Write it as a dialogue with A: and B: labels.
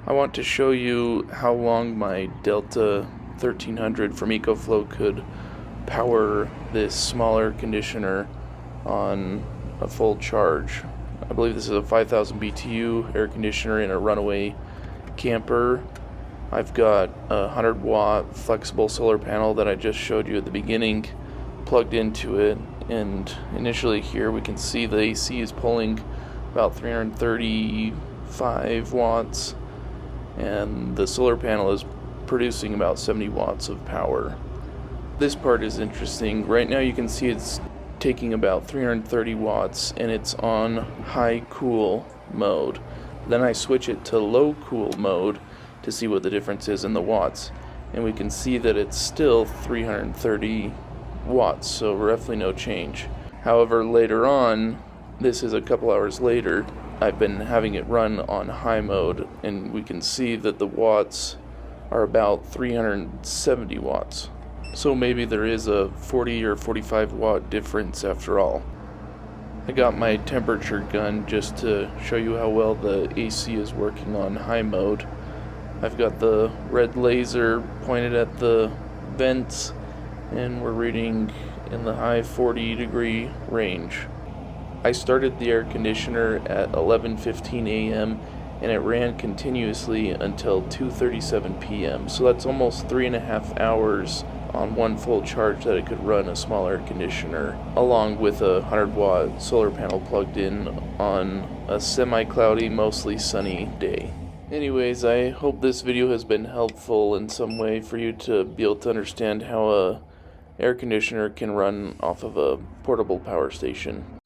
A: I want to show you how long my Delta 1300 from EcoFlow could power this small air conditioner on a full charge. I believe this is a 5000 BTU air conditioner in a runaway camper. I've got a 100 watt flexible solar panel that I just showed you at the beginning plugged into it, and initially here we can see the AC is pulling about 335 watts and the solar panel is producing about 70 watts of power. This part is interesting. Right now you can see it's taking about 330 watts and it's on high cool mode. Then I switch it to low cool mode to see what the difference is in the watts, and we can see that it's still 330 watts, so roughly no change. However, later on, this is a couple hours later, I've been having it run on high mode, and we can see that the watts are about 370 watts. So maybe there is a 40 or 45 watt difference after all. I got my temperature gun just to show you how well the AC is working on high mode. I've got the red laser pointed at the vents, and we're reading in the high 40 degree range. I started the air conditioner at 11:15 a.m. and it ran continuously until 2:37 p.m. So that's almost 3.5 hours on one full charge that it could run a small air conditioner, along with a 100 watt solar panel plugged in on a semi-cloudy, mostly sunny day. Anyways, I hope this video has been helpful in some way for you to be able to understand how a air conditioner can run off of a portable power station.